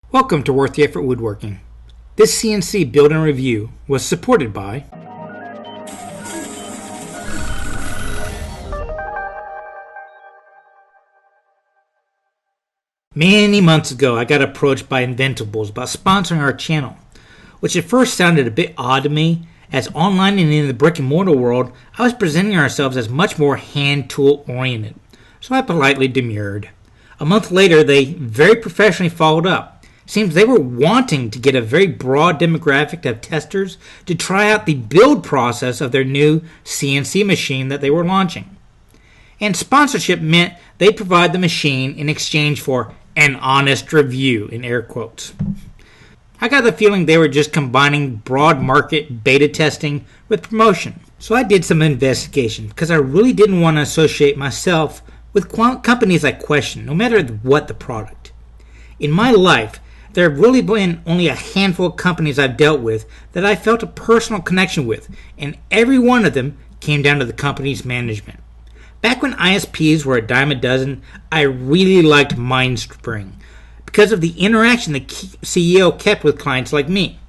Welcome to Worth the Effort Woodworking. This CNC build and review was supported by Many months ago, I got approached by Inventables about sponsoring our channel, which at first sounded a bit odd to me, as online and in the brick and mortar world, I was presenting ourselves as much more hand tool oriented, so I politely demurred. A month later, they very professionally followed up. Seems they were wanting to get a very broad demographic of testers to try out the build process of their new CNC machine that they were launching. And sponsorship meant they'd provide the machine in exchange for an honest review, in air quotes. I got the feeling they were just combining broad market beta testing with promotion. So I did some investigation because I really didn't want to associate myself with companies I question, no matter what the product. In my life, there have really been only a handful of companies I've dealt with that I felt a personal connection with, and every one of them came down to the company's management. Back when ISPs were a dime a dozen, I really liked MindSpring because of the interaction the CEO kept with clients like me.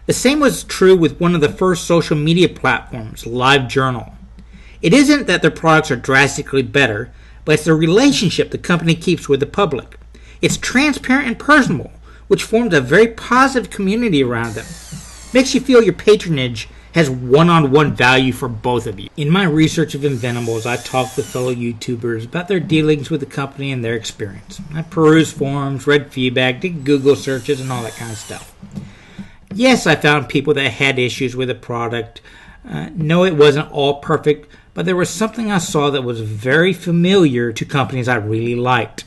The same was true with one of the first social media platforms, LiveJournal. It isn't that their products are drastically better, but it's the relationship the company keeps with the public. It's transparent and personable, which forms a very positive community around them. Makes you feel your patronage has one-on-one value for both of you. In my research of Inventables, I talked with fellow YouTubers about their dealings with the company and their experience. I perused forums, read feedback, did Google searches, and all that kind of stuff. Yes, I found people that had issues with the product. No, it wasn't all perfect, but there was something I saw that was very familiar to companies I really liked.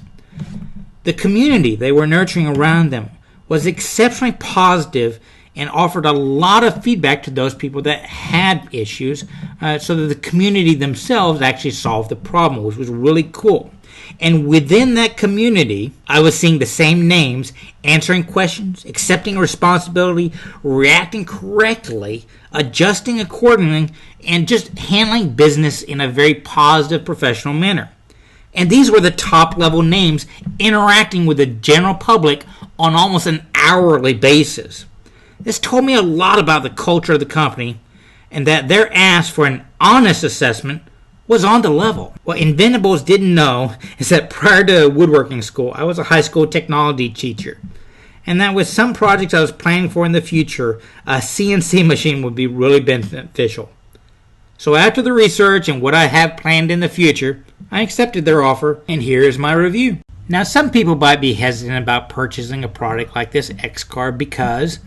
The community they were nurturing around them was exceptionally positive and offered a lot of feedback to those people that had issues so that the community themselves actually solved the problem, which was really cool. And within that community, I was seeing the same names answering questions, accepting responsibility, reacting correctly, adjusting accordingly, and just handling business in a very positive, professional manner. And these were the top-level names interacting with the general public on almost an hourly basis. This told me a lot about the culture of the company and that their ask for an honest assessment was on the level. What Inventables didn't know is that prior to woodworking school, I was a high school technology teacher. And that with some projects I was planning for in the future, a CNC machine would be really beneficial. So after the research and what I have planned in the future, I accepted their offer, and here is my review. Now, some people might be hesitant about purchasing a product like this X-Carve because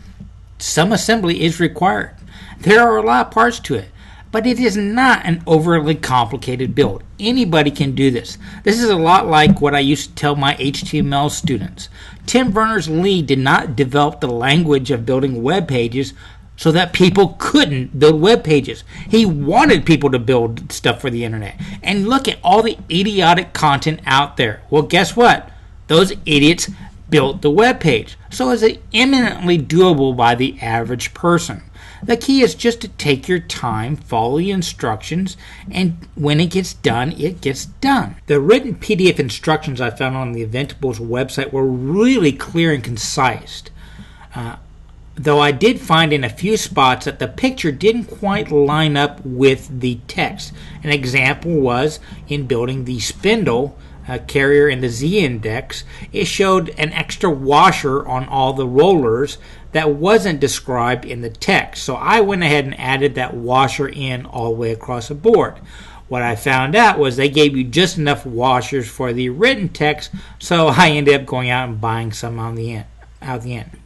some assembly is required. There are a lot of parts to it, but it is not an overly complicated build. Anybody can do this. This is a lot like what I used to tell my HTML students. Tim Berners-Lee did not develop the language of building web pages so that people couldn't build web pages. He wanted people to build stuff for the internet. And look at all the idiotic content out there. Well, guess what? Those idiots built the web page. So it's eminently doable by the average person. The key is just to take your time, follow the instructions, and when it gets done, it gets done. The written PDF instructions I found on the Inventables website were really clear and concise. Though I did find in a few spots that the picture didn't quite line up with the text. An example was in building the spindle carrier in the Z-index. It showed an extra washer on all the rollers that wasn't described in the text. So I went ahead and added that washer in all the way across the board. What I found out was they gave you just enough washers for the written text, so I ended up going out and buying some out the end.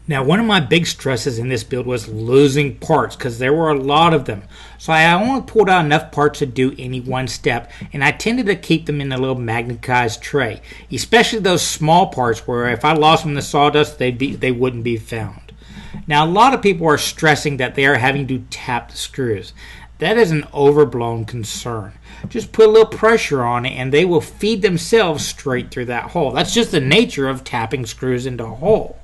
Now, one of my big stresses in this build was losing parts because there were a lot of them. So I only pulled out enough parts to do any one step, and I tended to keep them in a little magnetized tray, especially those small parts where if I lost them in the sawdust, they wouldn't be found. Now, a lot of people are stressing that they are having to tap the screws. That is an overblown concern. Just put a little pressure on it and they will feed themselves straight through that hole. That's just the nature of tapping screws into a hole.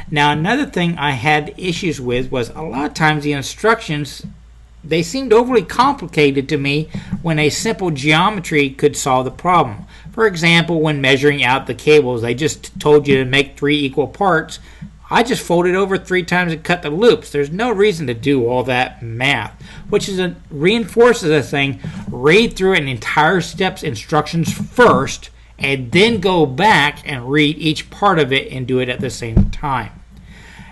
Now, another thing I had issues with was a lot of times the instructions, they seemed overly complicated to me when a simple geometry could solve the problem. For example, when measuring out the cables, they just told you to make 3 equal parts, I just fold it over 3 times and cut the loops. There's no reason to do all that math, which reinforces the thing. Read through an entire step's instructions first, and then go back and read each part of it and do it at the same time.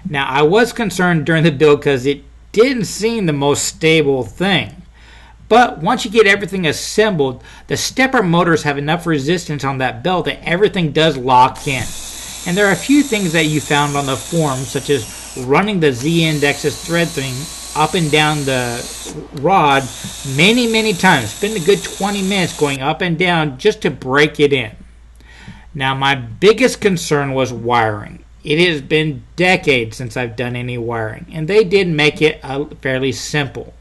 Now, I was concerned during the build because it didn't seem the most stable thing. But once you get everything assembled, the stepper motors have enough resistance on that belt that everything does lock in. And there are a few things that you found on the forum, such as running the Z-index's thread thing up and down the rod many times. Spend a good 20 minutes going up and down just to break it in. Now, my biggest concern was wiring. It has been decades since I've done any wiring, and they did make it fairly simple.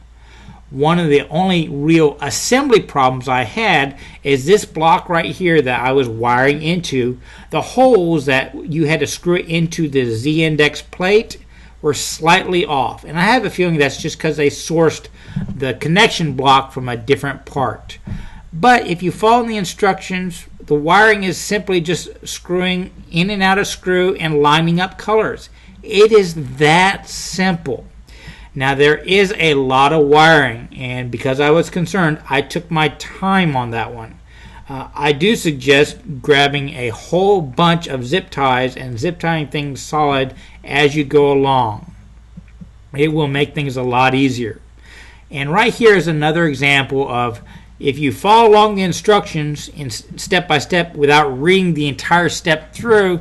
One of the only real assembly problems I had is this block right here that I was wiring into. The holes that you had to screw it into the Z-index plate were slightly off, and I have a feeling that's just because they sourced the connection block from a different part. But if you follow the instructions, the wiring is simply just screwing in and out of screw and lining up colors. It is that simple. Now, there is a lot of wiring, and because I was concerned, I took my time on that one. I do suggest grabbing a whole bunch of zip ties and zip tying things solid as you go along. It will make things a lot easier. And right here is another example of if you follow along the instructions in step by step without reading the entire step through,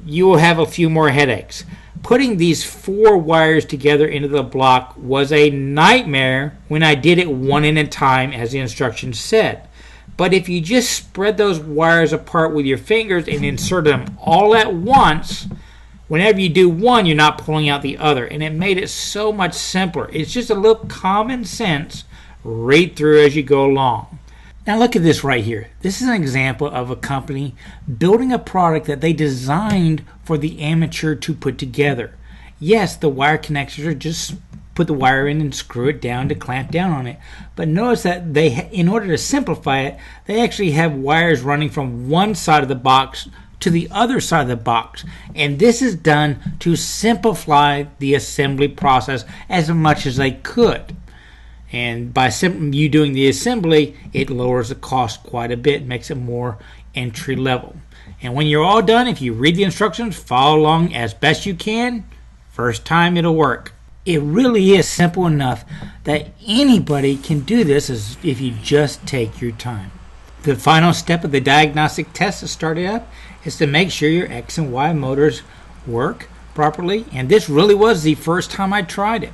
you will have a few more headaches. Putting these 4 wires together into the block was a nightmare when I did it one at a time as the instructions said. But if you just spread those wires apart with your fingers and insert them all at once, whenever you do one, you're not pulling out the other. And it made it so much simpler. It's just a little common sense. Read through as you go along. Now look at this right here. This is an example of a company building a product that they designed for the amateur to put together. Yes, the wire connectors are just put the wire in and screw it down to clamp down on it. But notice that in order to simplify it, they actually have wires running from one side of the box to the other side of the box. And this is done to simplify the assembly process as much as they could. And by you doing the assembly, it lowers the cost quite a bit, makes it more entry level. And when you're all done, if you read the instructions, follow along as best you can, first time it'll work. It really is simple enough that anybody can do this if you just take your time. The final step of the diagnostic test to start it up is to make sure your X and Y motors work properly, and this really was the first time I tried it.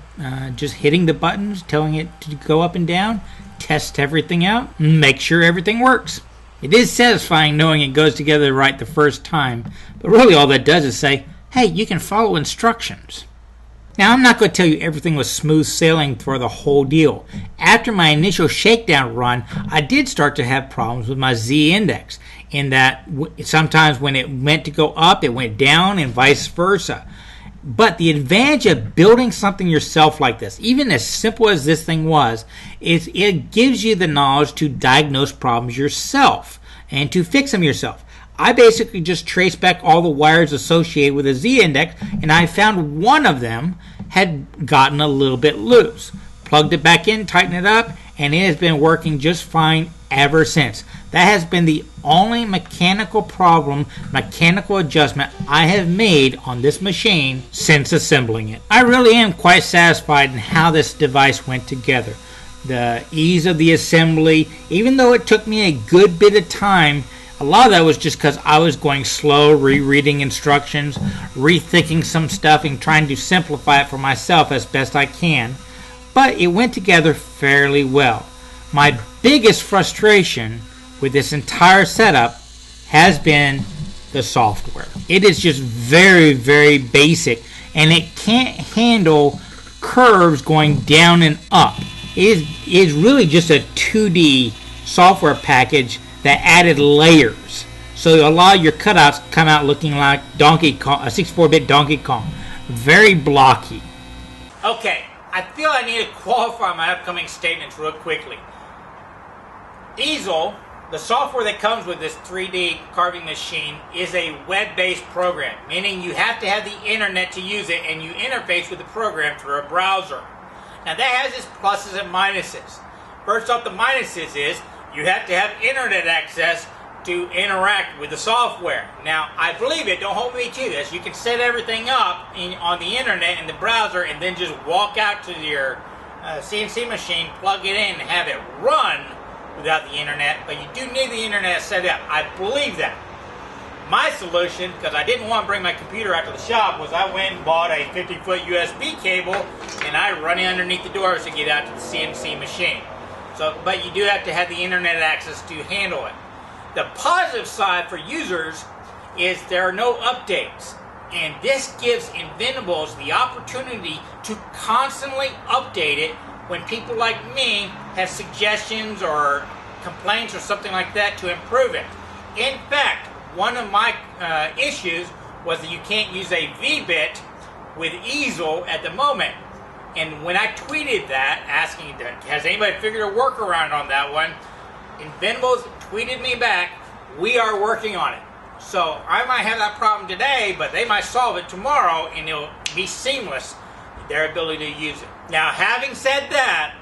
Just hitting the buttons, telling it to go up and down, test everything out, and make sure everything works. It is satisfying knowing it goes together right the first time, but really all that does is say, hey, you can follow instructions. Now, I'm not going to tell you everything was smooth sailing for the whole deal. After my initial shakedown run, I did start to have problems with my Z-index, in that sometimes when it went to go up, it went down and vice versa. But the advantage of building something yourself like this, even as simple as this thing was, is it gives you the knowledge to diagnose problems yourself and to fix them yourself. I basically just traced back all the wires associated with a Z-index, and I found one of them had gotten a little bit loose. Plugged it back in, tightened it up, and it has been working just fine ever since. That has been the only mechanical adjustment I have made on this machine since assembling it. I really am quite satisfied in how this device went together. The ease of the assembly, even though it took me a good bit of time, a lot of that was just because I was going slow, rereading instructions, rethinking some stuff, and trying to simplify it for myself as best I can. But it went together fairly well. My biggest frustration with this entire setup has been the software. It is just very, very basic, and it can't handle curves going down and up. It is really just a 2D software package that added layers. So a lot of your cutouts come out looking like Donkey Kong, a 64-bit Donkey Kong. Very blocky. Okay, I feel I need to qualify my upcoming statements real quickly. Easle The software that comes with this 3D carving machine is a web-based program, meaning you have to have the internet to use it, and you interface with the program through a browser. Now that has its pluses and minuses. First off, the minuses is you have to have internet access to interact with the software. Now, I believe it, don't hold me to this, you can set everything up on the internet in the browser and then just walk out to your CNC machine, plug it in, and have it run without the internet, but you do need the internet set up. I believe that. My solution, because I didn't want to bring my computer out to the shop, was I went and bought a 50-foot USB cable and I run it underneath the doors to get out to the CNC machine. But you do have to have the internet access to handle it. The positive side for users is there are no updates, and this gives Inventables the opportunity to constantly update it when people like me have suggestions or complaints or something like that to improve it. In fact, one of my issues was that you can't use a V-bit with Easle at the moment. And when I tweeted that, asking, has anybody figured a workaround on that one, Inventables tweeted me back, we are working on it. So I might have that problem today, but they might solve it tomorrow, and it'll be seamless, their ability to use it. Now, having said that,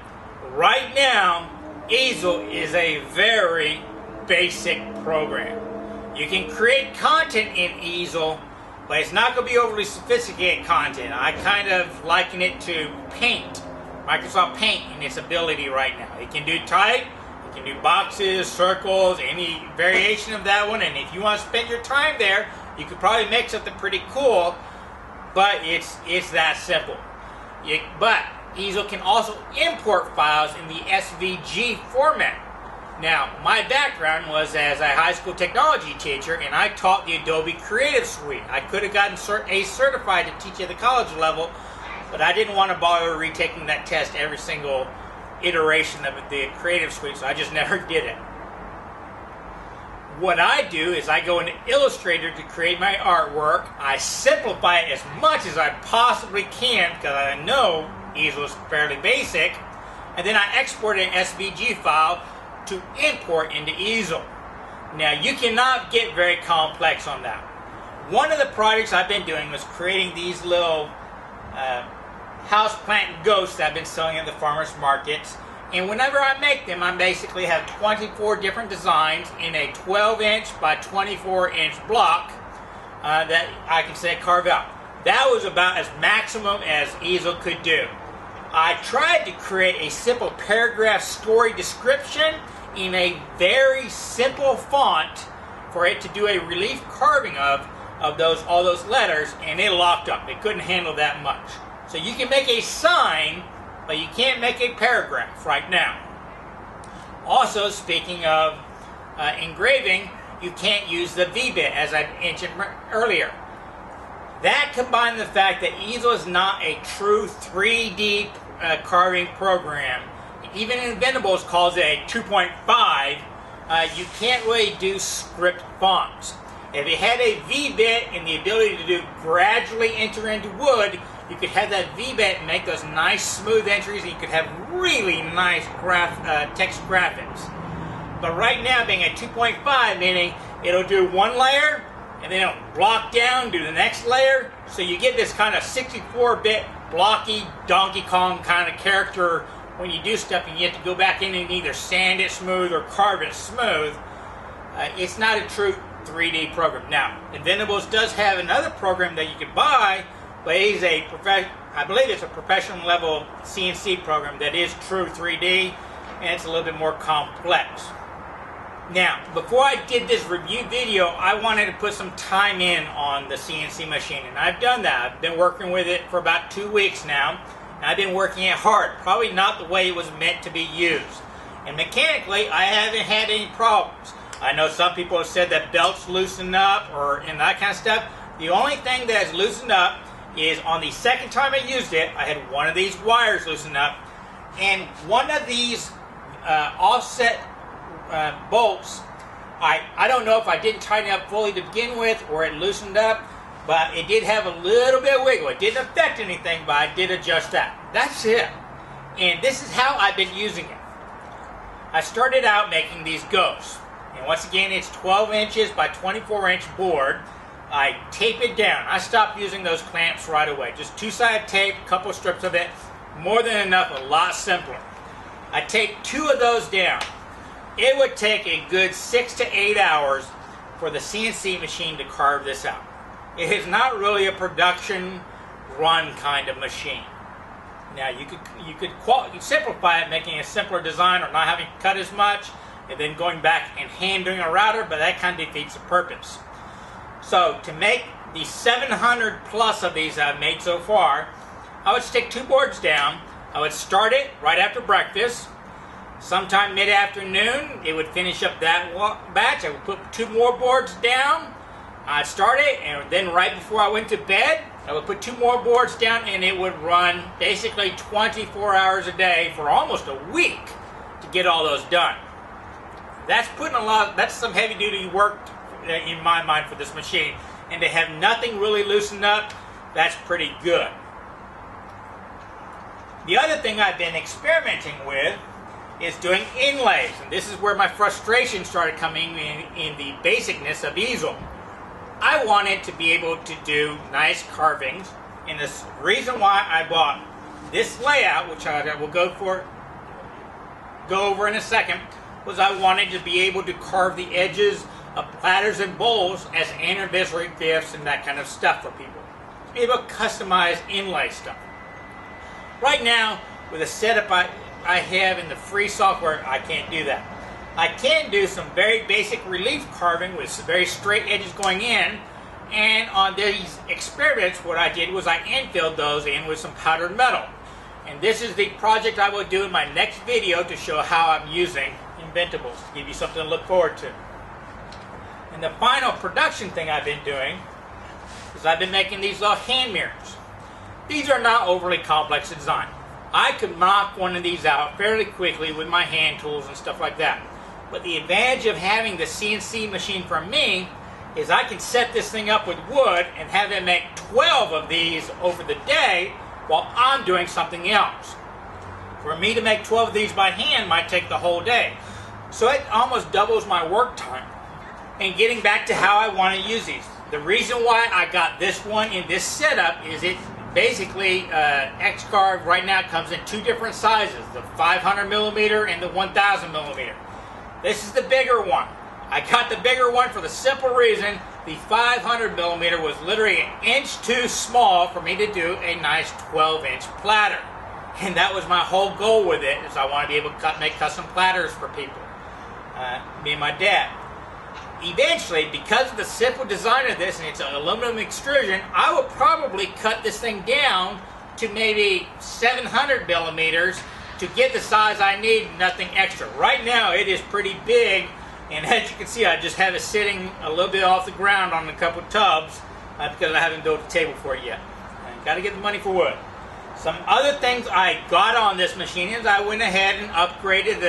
right now, Easle is a very basic program. You can create content in Easle, but it's not going to be overly sophisticated content. I kind of liken it to Paint, Microsoft Paint, in its ability right now. It can do type, it can do boxes, circles, any variation of that one, and if you want to spend your time there, you could probably make something pretty cool, but it's that simple. But Easle can also import files in the SVG format. Now, my background was as a high school technology teacher, and I taught the Adobe Creative Suite. I could have gotten certified to teach at the college level, but I didn't want to bother retaking that test every single iteration of the Creative Suite, so I just never did it. What I do is I go into Illustrator to create my artwork. I simplify it as much as I possibly can because I know Easle is fairly basic, and then I export an SVG file to import into Easle. Now, you cannot get very complex on that. One of the projects I've been doing was creating these little houseplant ghosts that I've been selling at the farmers markets. And whenever I make them, I basically have 24 different designs in a 12-inch by 24-inch block that I can say carve out. That was about as maximum as Easle could do. I tried to create a simple paragraph story description in a very simple font for it to do a relief carving of all those letters, and it locked up. It couldn't handle that much. So you can make a sign, but you can't make a paragraph right now. Also, speaking of engraving, you can't use the V-bit, as I mentioned earlier. That combined with the fact that Easle is not a true 3D carving program, even Inventables calls it a 2.5, you can't really do script fonts. If it had a V-bit and the ability to gradually enter into wood, you could have that V-bit and make those nice smooth entries, and you could have really nice text graphics. But right now, being a 2.5, meaning it'll do one layer, and then it'll block down, do the next layer, so you get this kind of 64-bit blocky Donkey Kong kind of character when you do stuff, and you have to go back in and either sand it smooth or carve it smooth. It's not a true 3D program. Now, Inventables does have another program that you can buy, but it is I believe it's a professional level CNC program that is true 3D, and it's a little bit more complex. Now, before I did this review video, I wanted to put some time in on the CNC machine, and I've done that. I've been working with it for about 2 weeks now, and I've been working it hard, probably not the way it was meant to be used. And mechanically, I haven't had any problems. I know some people have said that belts loosen up and that kind of stuff. The only thing that has loosened up is on the second time I used it, I had one of these wires loosen up, and one of these offset bolts, I don't know if I didn't tighten it up fully to begin with or it loosened up, but it did have a little bit of wiggle. It didn't affect anything, but I did adjust that. That's it. And this is how I've been using it. I started out making these ghosts. And once again, it's 12 inches by 24-inch board. I tape it down. I stopped using those clamps right away. Just two-sided tape, a couple strips of it. More than enough, a lot simpler. I taped 2 of those down. It would take a good 6 to 8 hours for the CNC machine to carve this out. It is not really a production run kind of machine. Now you could simplify it, making a simpler design or not having to cut as much, and then going back and hand doing a router, but that kind of defeats the purpose. So to make the 700 plus of these I've made so far, I would stick 2 boards down. I would start it right after breakfast. Sometime mid-afternoon, it would finish up that batch. I would put 2 more boards down. I'd start it, and then right before I went to bed, I would put 2 more boards down, and it would run basically 24 hours a day for almost a week to get all those done. That's that's some heavy-duty work in my mind for this machine. And to have nothing really loosened up, that's pretty good. The other thing I've been experimenting with is doing inlays. And this is where my frustration started coming in the basicness of Easle. I wanted to be able to do nice carvings, and the reason why I bought this layout, which I will go over in a second, was I wanted to be able to carve the edges of platters and bowls as anniversary gifts and that kind of stuff for people. To be able to customize inlay stuff. Right now, with the setup I have in the free software, I can't do that. I can do some very basic relief carving with very straight edges going in, and on these experiments what I did was I infilled those in with some powdered metal. And this is the project I will do in my next video to show how I'm using Inventables, to give you something to look forward to. And the final production thing I've been doing is I've been making these little hand mirrors. These are not overly complex design. I could knock one of these out fairly quickly with my hand tools and stuff like that. But the advantage of having the CNC machine for me is I can set this thing up with wood and have it make 12 of these over the day while I'm doing something else. For me to make 12 of these by hand might take the whole day. So it almost doubles my work time. And getting back to how I want to use these. The reason why I got this one in this setup is it basically, X-Carve right now comes in 2 different sizes, the 500 millimeter and the 1000 millimeter. This is the bigger one. I got the bigger one for the simple reason the 500 millimeter was literally an inch too small for me to do a nice 12-inch platter. And that was my whole goal with it, is I want to be able to make custom platters for people. Me and my dad. Eventually, because of the simple design of this, and it's an aluminum extrusion, I will probably cut this thing down to maybe 700 millimeters to get the size I need, nothing extra. Right now, it is pretty big, and as you can see, I just have it sitting a little bit off the ground on a couple tubs because I haven't built a table for it yet. I got to get the money for wood. Some other things I got on this machine is I went ahead and upgraded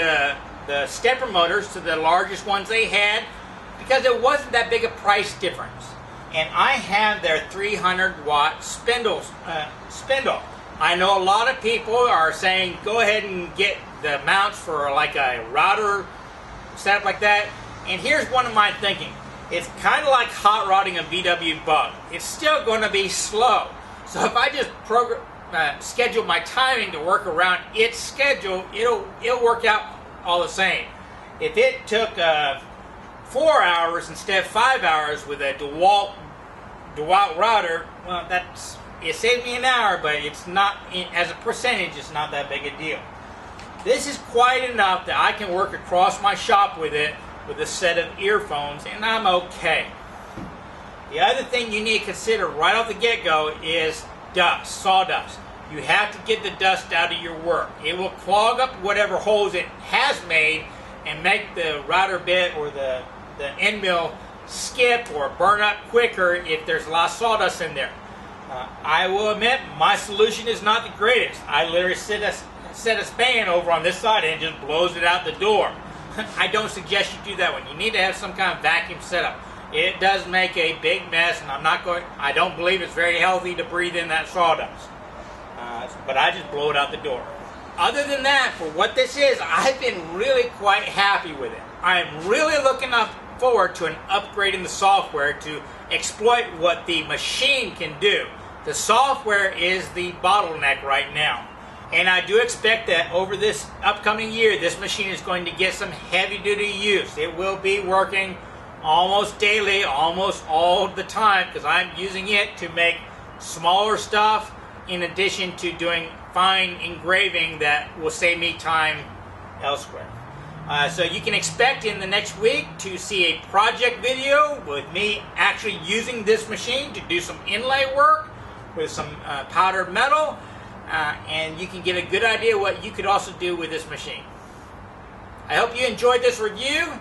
the stepper motors to the largest ones they had, because it wasn't that big a price difference. And I have their 300-watt spindle. I know a lot of people are saying go ahead and get the mounts for like a router setup like that. And here's one of my thinking. It's kind of like hot rodding a VW Bug. It's still going to be slow. So if I just schedule my timing to work around its schedule, it'll work out all the same. If it took 4 hours instead of 5 hours with a DeWalt router, well, it saved me an hour, but it's not, as a percentage, it's not that big a deal. This is quite enough that I can work across my shop with it with a set of earphones, and I'm okay. The other thing you need to consider right off the get-go is dust, sawdust. You have to get the dust out of your work. It will clog up whatever holes it has made and make the router bit or the end mill skip or burn up quicker if there's a lot of sawdust in there. I will admit, my solution is not the greatest. I literally set a span over on this side and it just blows it out the door. I don't suggest you do that one. You need to have some kind of vacuum setup. It does make a big mess, and I don't believe it's very healthy to breathe in that sawdust. But I just blow it out the door. Other than that, for what this is, I've been really quite happy with it. I'm really looking forward to an upgrade in the software to exploit what the machine can do. The software is the bottleneck right now. And I do expect that over this upcoming year, this machine is going to get some heavy-duty use. It will be working almost daily, almost all the time, because I'm using it to make smaller stuff in addition to doing fine engraving that will save me time elsewhere. So you can expect in the next week to see a project video with me actually using this machine to do some inlay work with some powdered metal, and you can get a good idea what you could also do with this machine. I hope you enjoyed this review.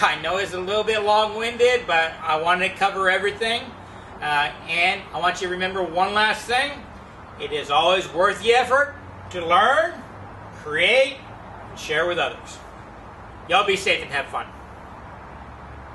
I know it's a little bit long-winded, but I wanted to cover everything. And I want you to remember one last thing. It is always worth the effort to learn, create, and share with others. Y'all be safe and have fun.